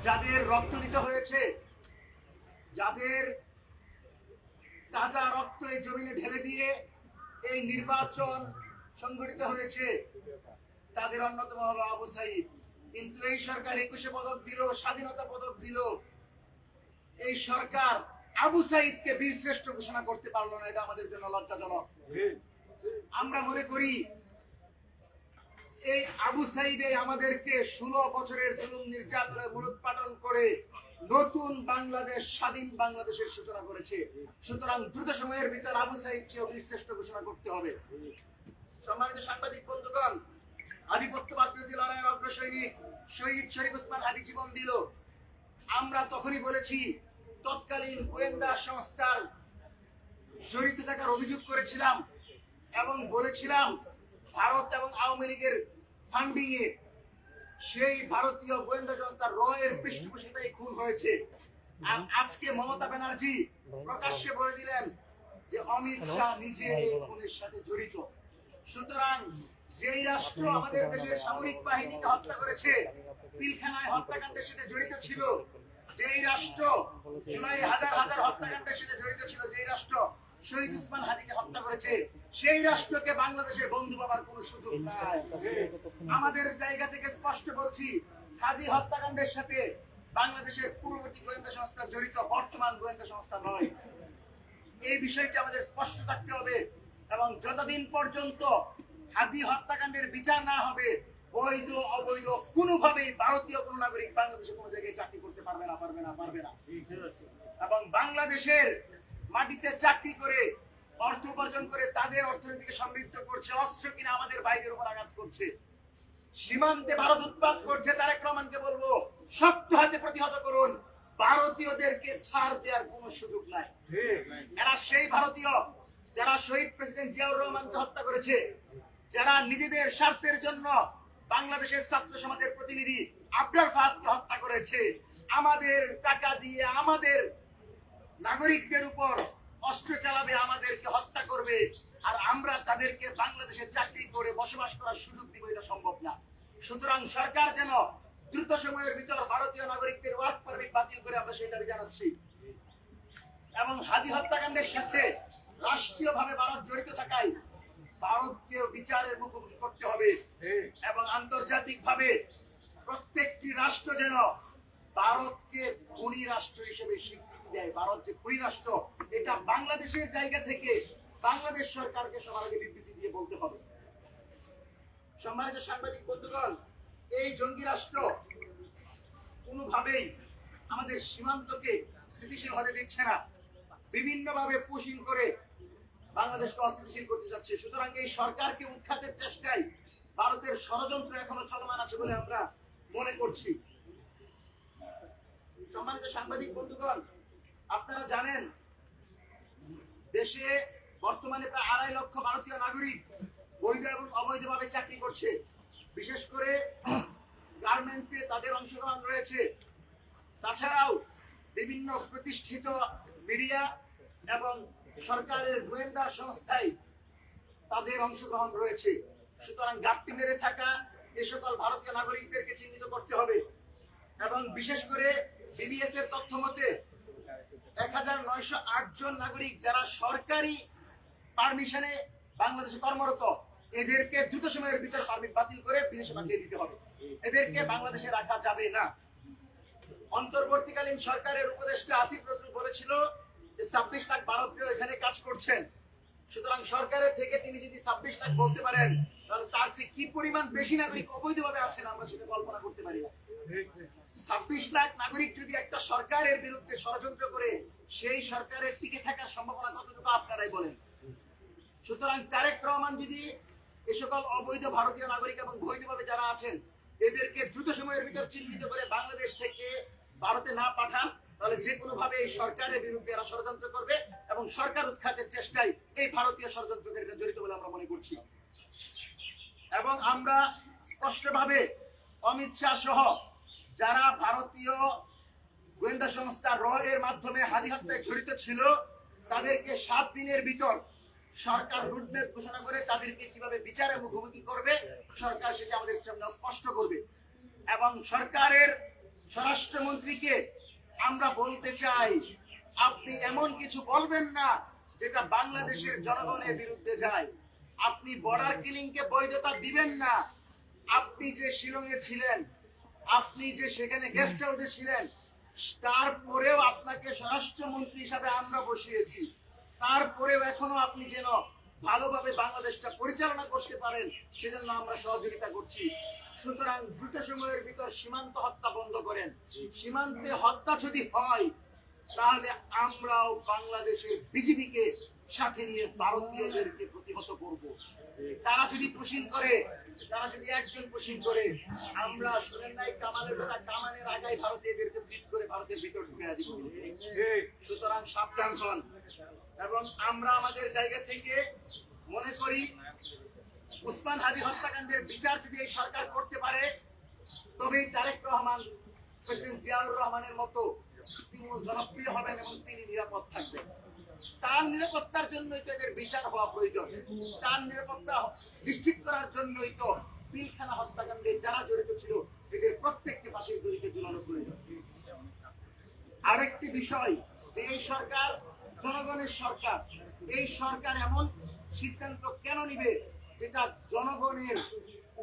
যাদের রক্ত দিতে হয়েছে, যাদের তাজা রক্ত এই জমিনে ঢেলে দিয়ে এই নির্বাচন সংগঠিত হয়েছে, তাদের অন্যতম হলো আবু সাইদ। কিন্তু এই সরকার 21 পদক দিল, স্বাধীনতা পদক দিল, এই সরকার আবু সাইদকে বীরশ্রেষ্ঠ ঘোষণা করতে পারলো না। এটা আমাদের জন্য লজ্জাজনক। আমরা মনে করি এই আবু সাইদে আমাদেরকে 16 বছরের জুলুম নির্যাতনের মূলোৎপাটন করে নতুন বাংলাদেশ, স্বাধীন বাংলাদেশের সূচনা করেছে। সুতরাং দ্রুত সময়ের ভিতর আবু সাইদকেও বীরশ্রেষ্ঠ ঘোষণা করতে হবে। সম্মানিত সাংবাদিক বন্ধুগণ, আধিপত্যবাদ বিরোধী লড়াইয়ের অগ্রসৈনিক শহীদ শরীফ ওসমান হাদি জীবন দিল। আমরা তখনই বলেছি, তৎকালীন গোয়েন্দা সংস্থার জড়িত থাকার অভিযোগ করেছিলাম এবং বলেছিলাম ভারত এবং আওয়ামী লীগের ফান্ডিং এ সেই ভারতীয় গোয়েন্দা সংস্থা র এর পৃষ্ঠপোষকতায় খুন হয়েছে। আর আজকে মমতা ব্যানার্জি প্রকাশ্যে বলে দিলেন যে অমিত শাহ নিজে এই খুনের সাথে জড়িত। সুতরাং যেই রাষ্ট্র আমাদের দেশের সামরিক বাহিনীকে হত্যা করেছে, পিলখানায় হত্যাকাণ্ডের সাথে জড়িত ছিল, যেই রাষ্ট্র জুলাই হাজার হাজার হত্যাকাণ্ডের সাথে জড়িত ছিল, যেই রাষ্ট্র শহীদ ওসমান হাদিকে হত্যা করেছে, সেই রাষ্ট্রকে বাংলাদেশের বন্ধু পাবার কোন সুযোগ নাই। আমাদের জায়গা থেকে স্পষ্ট বলছি, হাদি হত্যাকাণ্ডের সাথে বাংলাদেশের পূর্ববর্তী গোয়েন্দা সংস্থা জড়িত, বর্তমান গোয়েন্দা সংস্থা নয়। এই বিষয়টি আমাদের স্পষ্ট থাকতে হবে এবং যতদিন পর্যন্ত হাদি হত্যাকাণ্ডের বিচার না হবে, বৈধ অবৈধ কোনোভাবেই ভারতীয় কোন নাগরিক বাংলাদেশে কোনো জায়গায় চাকরি করতে পারবে না। এবং বাংলাদেশের মাটিতে চাকরি করে অর্থ উপার্জন করে তাদের অর্থনীতিকে সমৃদ্ধ করছে, অস্ত্র কিনা আমাদের বাইরের উপর আঘাত করছে, সীমান্তে ভারত উৎপাত করছে। তারেক রহমানকে বলবো, শক্ত হাতে প্রতিহত করুন। ভারতীয়দেরকে ছাড় দেওয়ার কোন সুযোগ নাই। এরা সেই ভারতীয় যারা শহীদ প্রেসিডেন্ট জিয়াউর রহমানকে হত্যা করেছে, যারা নিজেদের স্বার্থের জন্য বাংলাদেশের ছাত্র সমাজের প্রতিনিধি আবরার ফাহাদকে হত্যা করেছে। আমাদের টাকা দিয়ে আমাদের নাগরিকদের উপর অস্ত্র চালাবে, আমাদেরকে হত্যা করবে, আর আমরা তাদেরকে বাংলাদেশে চাকরি করে বসবাস করার সুযোগ দিব, এটা সম্ভব না। সুতরাং সরকার যেন দ্রুত সময়ের ভিতর ভারতীয় নাগরিকদের ওয়ার্ক পারমিট বাতিল করে, আমরা সেই দাবি জানাচ্ছি। এবং হাদি হত্যাকাণ্ডের সাথে রাষ্ট্রীয়ভাবে ভারত জড়িত থাকায় ভারতকে বিচারের মুখোমুখি করতে হবে এবং আন্তর্জাতিকভাবে প্রত্যেকটি রাষ্ট্র যেন ভারতকে খুনি রাষ্ট্র হিসেবে স্বীকৃতি দেয়। ভারত যে খুনি রাষ্ট্র, এটা বাংলাদেশের জায়গা থেকে বাংলাদেশ সরকারকে সবার আগে বিবৃতি দিয়ে বলতে হবে। সম্মানিত সাংবাদিক বন্ধুগণ, এই জঙ্গি রাষ্ট্র কোনোভাবেই আমাদের সীমান্তকে স্থিতিশীল হতে দিচ্ছে না, বিভিন্নভাবে পুশিং করে বাংলাদেশকে অস্থিতিশীল করতে যাচ্ছে। সুতরাং এই সরকারকে উৎখাতের চেষ্টায় ভারতের ষড়যন্ত্র এখনো চলমান আছে বলে আমরা মনে করছি। সম্মানিত সাংবাদিক বন্ধুগণ, আপনারা জানেন দেশে বর্তমানে প্রায় 2.5 লক্ষ ভারতীয় নাগরিক বৈধ এবং অবৈধভাবে চাকরি করছে। বিশেষ করে গার্মেন্টসে তাদের অংশগ্রহণ রয়েছে। তাছাড়াও বিভিন্ন প্রতিষ্ঠিত মিডিয়া এবং সরকারের গোয়েন্দা সংস্থায় তাদের অংশগ্রহণ রয়েছে। সুতরাং ঘাটতি মেরে থাকা এ সকল ভারতীয় নাগরিকদেরকে চিহ্নিত করতে হবে এবং বিশেষ করে বিবিএস এর তথ্য মতে 1908 জন নাগরিক যারা সরকারি পারমিশনে বাংলাদেশে কর্মরত, এদেরকে দ্রুত সময়ের ভিতর পারমিট বাতিল করে বিদেশে পাঠিয়ে দিতে হবে। এদেরকে বাংলাদেশে রাখা যাবে না। অন্তর্বর্তীকালীন সরকারের উপদেষ্টা আসিফ নজরুল বলেছিল যে 26 লাখ ভারতীয় এখানে কাজ করছেন। সুতরাং সরকারের থেকে তিনি যদি 26 লাখ বলতে পারেন, তাহলে তার চেয়ে কি পরিমাণ বেশি নাগরিক অবৈধভাবে আছেন আমরা সেটা কল্পনা করতে পারি না। 26 লাখ নাগরিক যদি একটা সরকারের বিরুদ্ধে ষড়যন্ত্র করে, সেই সরকারের টিকে থাকার সম্ভাবনা কতটুকু আপনারাই বলেন। সুতরাং তারেক রহমান যদি এ সকল অবৈধ ভারতীয় নাগরিক এবং বৈধভাবে যারা আছেন এদেরকে দ্রুত সময়ের ভিতর চিহ্নিত করে বাংলাদেশ থেকে ভারতে না পাঠান, তাহলে যে কোনো ভাবে এই সরকারের বিরুদ্ধে এরা ষড়যন্ত্র করবে এবং সরকার উৎখাতের চেষ্টায় এই ভারতীয় ষড়যন্ত্রকারীরা জড়িত বলে আমরা মনে করছি। এবং আমরা স্পষ্টভাবে অমিত শাহ সহ যারা ভারতীয় গোয়েন্দা সংস্থা র এর মাধ্যমে হাদি হত্যায় জড়িত ছিল, তাদেরকে 7 দিনের ভিতর সরকার রুটম্যাপ ঘোষণা করে তাদেরকে কিভাবে বিচারের মুখোমুখি করবে, সরকার সেটা আমাদের সামনে স্পষ্ট করবে। এবং সরকারের স্বরাষ্ট্রমন্ত্রীকে আমরা বলতে চাই, আপনি এমন কিছু বলবেন না যেটা বাংলাদেশের জনগণের বিরুদ্ধে যায়। আপনি বর্ডার কিলিংকে বৈধতা দিবেন না। আপনি যে শিলংয়ে ছিলেন, আপনি যে সেখানে গেস্ট হাউসে ছিলেন, তারপরেও আপনাকে স্বরাষ্ট্রমন্ত্রী হিসাবে আমরা বসিয়েছি। তারপরেও এখনো আপনি যেন ভালোভাবে বাংলাদেশটা পরিচালনা করতে পারেন, সেজন্য আমরা সহযোগিতা করছি। সুতরাং দ্রুত সময়ের ভিতর সীমান্ত হত্যা বন্ধ করেন। সীমান্তে হত্যা যদি হয়, তাহলে আমরাও বাংলাদেশের বিজিবিকে সাথে নিয়ে ভারতীয়দেরকে প্রতিহত করব। তারা যদি পুশিং করে, তারা যদি একজন পুশিং করে, আমরা শুনেন নাই কামানের কথা, কামানের আগায় ভারতীয়দেরকে ফিট করে ভারতের ভিতর ঢুকে দিব। সুতরাং সাবধান হন। এবং আমরা আমাদের জায়গা থেকে মনে করি, উসমান হাদি হত্যাকাণ্ডের বিচার যদি এই সরকার করতে পারে, তবেই তারেক রহমান, প্রেসিডেন্ট জিয়াউর রহমানের মতো তিনি জনপ্রিয় হবেন এবং তিনি নিরাপদ থাকবেন। তার নিরাপত্তার জন্যই তো এদের বিচার হওয়া প্রয়োজন। তার নিরাপত্তা নিশ্চিত করার জন্যই তো পিলখানা হত্যাকাণ্ডে যারা জড়িত ছিল এদের প্রত্যেককে ফাঁসির দড়িতে ঝুলানো প্রয়োজন। আরেকটি বিষয়, যে এই সরকার জনগণের সরকার, এই সরকার এমন সিদ্ধান্ত কেন নিবে যেটা জনগণের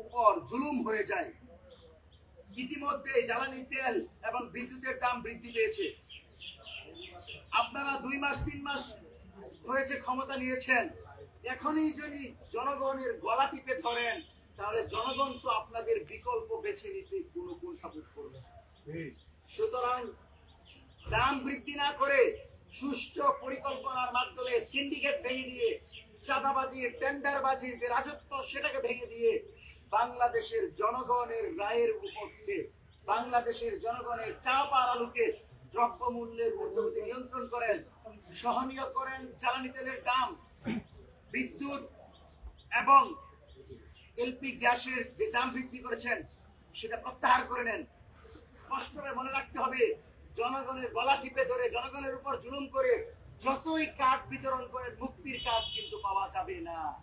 উপর জুলুম হয়ে যায়? ইতিমধ্যে জ্বালানি তেল এবং বিদ্যুতের দাম বৃদ্ধি পেয়েছে। আপনারা 2 মাস 3 মাস হয়েছে ক্ষমতা নিয়েছেন, এখনই যদি জনগণের গলা টিপে ধরেন, তাহলে জনগণ তো আপনাদের বিকল্প বেছে নিতে কোনো কুণ্ঠাবোধ করবে না। সুতরাং দাম বৃদ্ধি না করে সুষ্ঠু পরিকল্পনার মাধ্যমে সিন্ডিকেট ভেঙে দিয়ে, চাঁদাবাজির, টেন্ডারবাজির যে রাজত্ব, সেটাকে ভেঙে দিয়ে বাংলাদেশের জনগণের রায়ের উপরে, বাংলাদেশের জনগণের চাপ আর আলুকে দ্রব্যমূল্যের ঊর্ধ্বগতি নিয়ন্ত্রণ করেন, সহনীয় করেন জ্বালানি তেলের দাম, বিদ্যুৎ এবং এলপি গ্যাসের যে দাম বৃদ্ধি করেছেন সেটা প্রত্যাহার করে নেন। স্পষ্টভাবে মনে রাখতে হবে, জনগণের গলা টিপে ধরে, জনগণের উপর জুলুম করে যতই কার্ড বিতরণ করেন, মুক্তির কার্ড কিন্তু পাওয়া যাবে না।